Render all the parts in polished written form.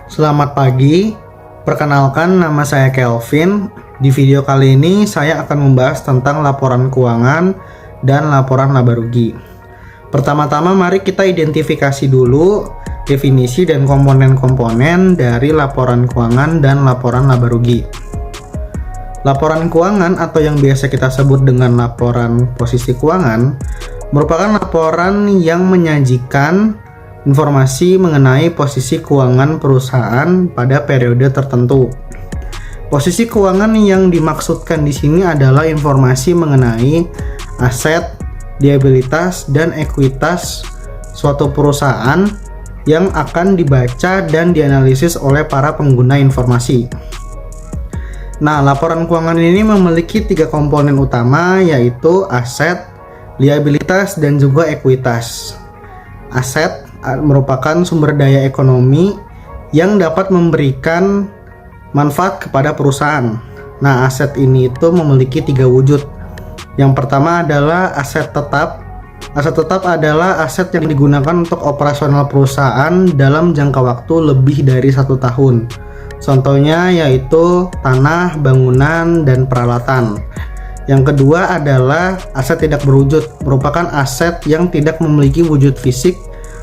Selamat pagi, perkenalkan nama saya Kelvin. Di video kali ini saya akan membahas tentang laporan keuangan dan laporan laba rugi. Pertama-tama mari kita identifikasi dulu definisi dan komponen-komponen dari laporan keuangan dan laporan laba rugi. Laporan keuangan atau yang biasa kita sebut dengan laporan posisi keuangan merupakan laporan yang menyajikan informasi mengenai posisi keuangan perusahaan pada periode tertentu. Posisi keuangan yang dimaksudkan di sini adalah informasi mengenai aset, liabilitas, dan ekuitas suatu perusahaan yang akan dibaca dan dianalisis oleh para pengguna informasi. Nah, laporan keuangan ini memiliki 3 komponen utama, yaitu aset, liabilitas, dan juga ekuitas. Aset merupakan sumber daya ekonomi yang dapat memberikan manfaat kepada perusahaan. Nah, aset ini itu memiliki 3 wujud. Yang pertama adalah aset tetap. Aset tetap adalah aset yang digunakan untuk operasional perusahaan dalam jangka waktu lebih dari 1 tahun. Contohnya yaitu tanah, bangunan, dan peralatan. Yang kedua adalah aset tidak berwujud, merupakan aset yang tidak memiliki wujud fisik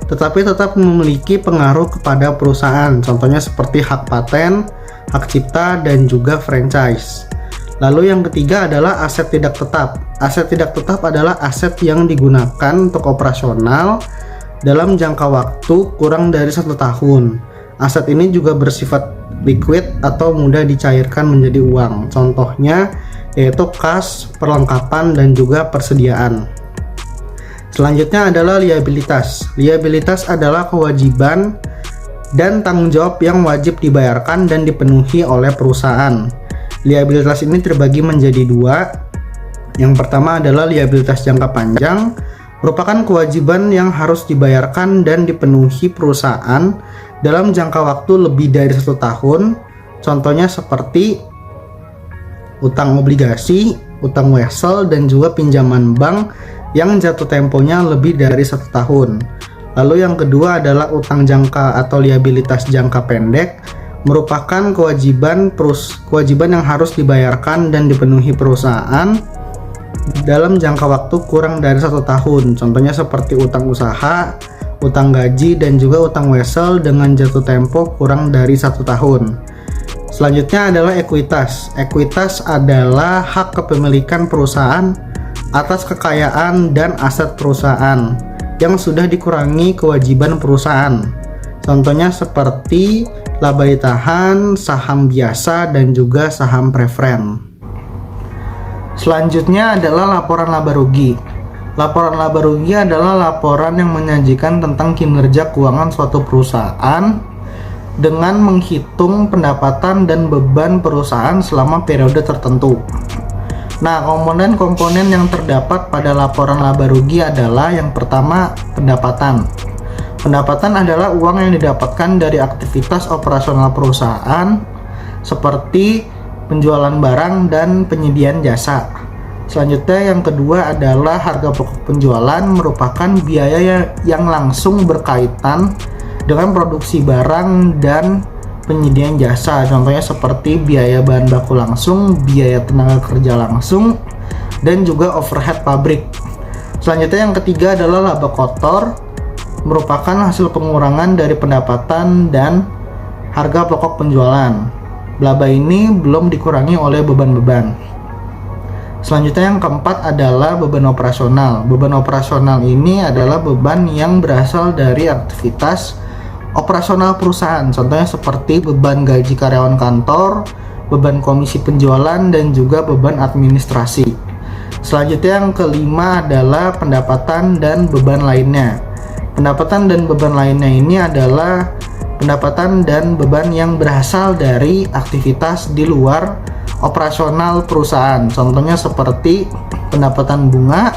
tetapi tetap memiliki pengaruh kepada perusahaan. Contohnya seperti hak paten, hak cipta, dan juga franchise. Lalu yang ketiga adalah aset tidak tetap. Aset tidak tetap adalah aset yang digunakan untuk operasional dalam jangka waktu kurang dari 1 tahun. Aset ini juga bersifat liquid atau mudah dicairkan menjadi uang. Contohnya yaitu kas, perlengkapan, dan juga persediaan. Selanjutnya adalah liabilitas. Liabilitas adalah kewajiban dan tanggung jawab yang wajib dibayarkan dan dipenuhi oleh perusahaan. Liabilitas ini terbagi menjadi 2. Yang pertama adalah liabilitas jangka panjang, merupakan kewajiban yang harus dibayarkan dan dipenuhi perusahaan dalam jangka waktu lebih dari 1 tahun. Contohnya seperti utang obligasi, utang wesel, dan juga pinjaman bank yang jatuh temponya lebih dari 1 tahun. Lalu yang kedua adalah utang jangka atau liabilitas jangka pendek, merupakan kewajiban yang harus dibayarkan dan dipenuhi perusahaan dalam jangka waktu kurang dari 1 tahun. Contohnya seperti utang usaha, utang gaji, dan juga utang wesel dengan jatuh tempo kurang dari 1 tahun. Selanjutnya adalah ekuitas. Ekuitas adalah hak kepemilikan perusahaan atas kekayaan dan aset perusahaan yang sudah dikurangi kewajiban perusahaan. Contohnya seperti laba ditahan, saham biasa, dan juga saham preferen. Selanjutnya adalah laporan laba rugi. Laporan laba rugi adalah laporan yang menyajikan tentang kinerja keuangan suatu perusahaan dengan menghitung pendapatan dan beban perusahaan selama periode tertentu. Nah, komponen-komponen yang terdapat pada laporan laba rugi adalah yang pertama, pendapatan. Pendapatan adalah uang yang didapatkan dari aktivitas operasional perusahaan seperti penjualan barang dan penyediaan jasa. Selanjutnya yang kedua adalah harga pokok penjualan, merupakan biaya yang langsung berkaitan dengan produksi barang dan penyediaan jasa. Contohnya seperti biaya bahan baku langsung, biaya tenaga kerja langsung, dan juga overhead pabrik. Selanjutnya yang ketiga adalah laba kotor, merupakan hasil pengurangan dari pendapatan dan harga pokok penjualan. Laba ini belum dikurangi oleh beban-beban. Selanjutnya yang keempat adalah beban operasional. Beban operasional ini adalah beban yang berasal dari aktivitas operasional perusahaan. Contohnya seperti beban gaji karyawan kantor, beban komisi penjualan, dan juga beban administrasi. Selanjutnya yang kelima adalah pendapatan dan beban lainnya. Pendapatan dan beban lainnya ini adalah pendapatan dan beban yang berasal dari aktivitas di luar operasional perusahaan. Contohnya seperti pendapatan bunga,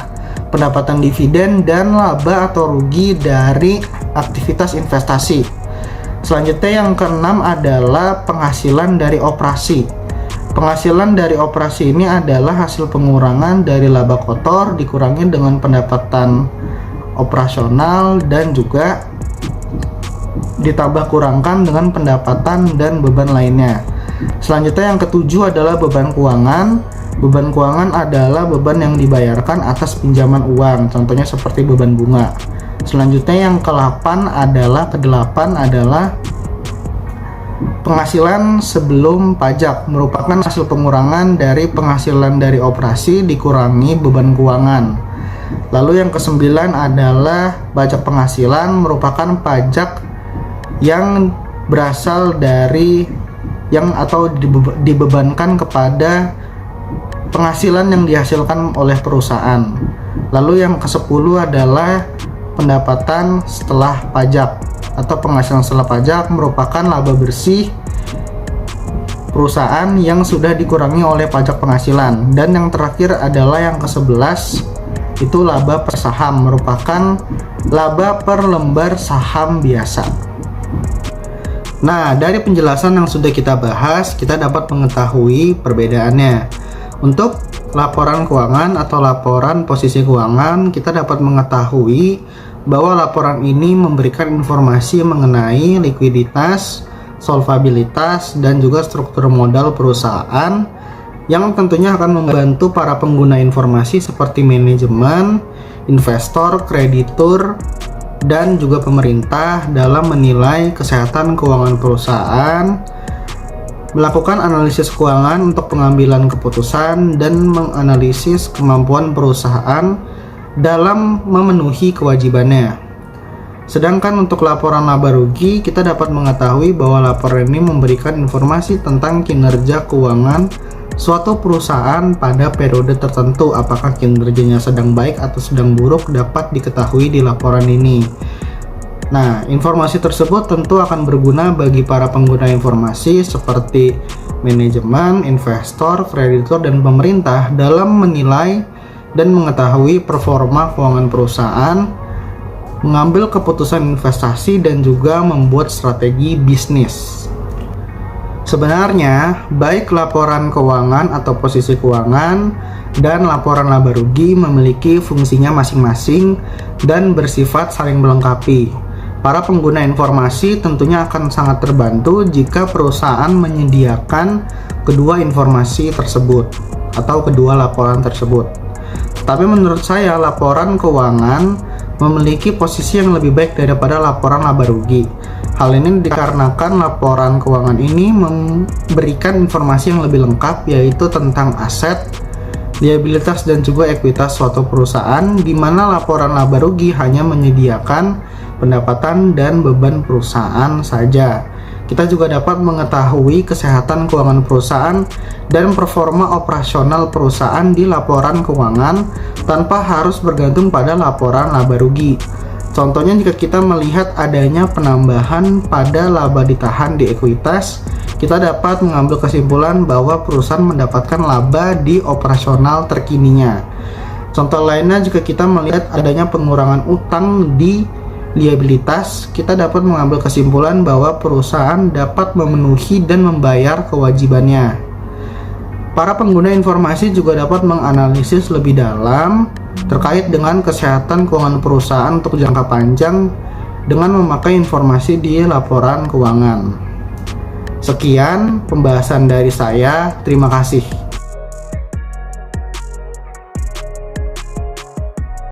pendapatan dividen, dan laba atau rugi dari aktivitas investasi. Selanjutnya yang keenam adalah penghasilan dari operasi. Penghasilan dari operasi ini adalah hasil pengurangan dari laba kotor dikurangi dengan pendapatan operasional dan juga ditambah kurangkan dengan pendapatan dan beban lainnya. Selanjutnya yang ketujuh adalah beban keuangan. Beban keuangan adalah beban yang dibayarkan atas pinjaman uang, contohnya seperti beban bunga. Selanjutnya yang ke-8 adalah penghasilan sebelum pajak, merupakan hasil pengurangan dari penghasilan dari operasi dikurangi beban keuangan. Lalu yang ke-9 adalah pajak penghasilan, merupakan pajak yang berasal dari atau dibebankan kepada penghasilan yang dihasilkan oleh perusahaan. Lalu yang ke-10 adalah pendapatan setelah pajak atau penghasilan setelah pajak, merupakan laba bersih perusahaan yang sudah dikurangi oleh pajak penghasilan. Dan yang terakhir adalah yang ke-11, itu laba per saham, merupakan laba per lembar saham biasa. Nah, dari penjelasan yang sudah kita bahas, kita dapat mengetahui perbedaannya. Untuk laporan keuangan atau laporan posisi keuangan, kita dapat mengetahui bahwa laporan ini memberikan informasi mengenai likuiditas, solvabilitas, dan juga struktur modal perusahaan yang tentunya akan membantu para pengguna informasi seperti manajemen, investor, kreditur, dan juga pemerintah dalam menilai kesehatan keuangan perusahaan, melakukan analisis keuangan untuk pengambilan keputusan, dan menganalisis kemampuan perusahaan dalam memenuhi kewajibannya. Sedangkan untuk laporan laba rugi, kita dapat mengetahui bahwa laporan ini memberikan informasi tentang kinerja keuangan suatu perusahaan pada periode tertentu. Apakah kinerjanya sedang baik atau sedang buruk dapat diketahui di laporan ini. Nah, informasi tersebut tentu akan berguna bagi para pengguna informasi seperti manajemen, investor, kreditur, dan pemerintah dalam menilai dan mengetahui performa keuangan perusahaan, mengambil keputusan investasi, dan juga membuat strategi bisnis. Sebenarnya, baik laporan keuangan atau posisi keuangan dan laporan laba rugi memiliki fungsinya masing-masing dan bersifat saling melengkapi. Para pengguna informasi tentunya akan sangat terbantu jika perusahaan menyediakan kedua informasi tersebut atau kedua laporan tersebut. Tapi menurut saya laporan keuangan memiliki posisi yang lebih baik daripada laporan laba rugi. Hal ini dikarenakan laporan keuangan ini memberikan informasi yang lebih lengkap, yaitu tentang aset, liabilitas, dan juga ekuitas suatu perusahaan, di mana laporan laba rugi hanya menyediakan pendapatan dan beban perusahaan saja. Kita juga dapat mengetahui kesehatan keuangan perusahaan dan performa operasional perusahaan di laporan keuangan tanpa harus bergantung pada laporan laba rugi. Contohnya, jika kita melihat adanya penambahan pada laba ditahan di ekuitas, kita dapat mengambil kesimpulan bahwa perusahaan mendapatkan laba di operasional terkininya. Contoh lainnya, jika kita melihat adanya pengurangan utang di liabilitas, kita dapat mengambil kesimpulan bahwa perusahaan dapat memenuhi dan membayar kewajibannya. Para pengguna informasi juga dapat menganalisis lebih dalam terkait dengan kesehatan keuangan perusahaan untuk jangka panjang dengan memakai informasi di laporan keuangan. Sekian pembahasan dari saya, terima kasih.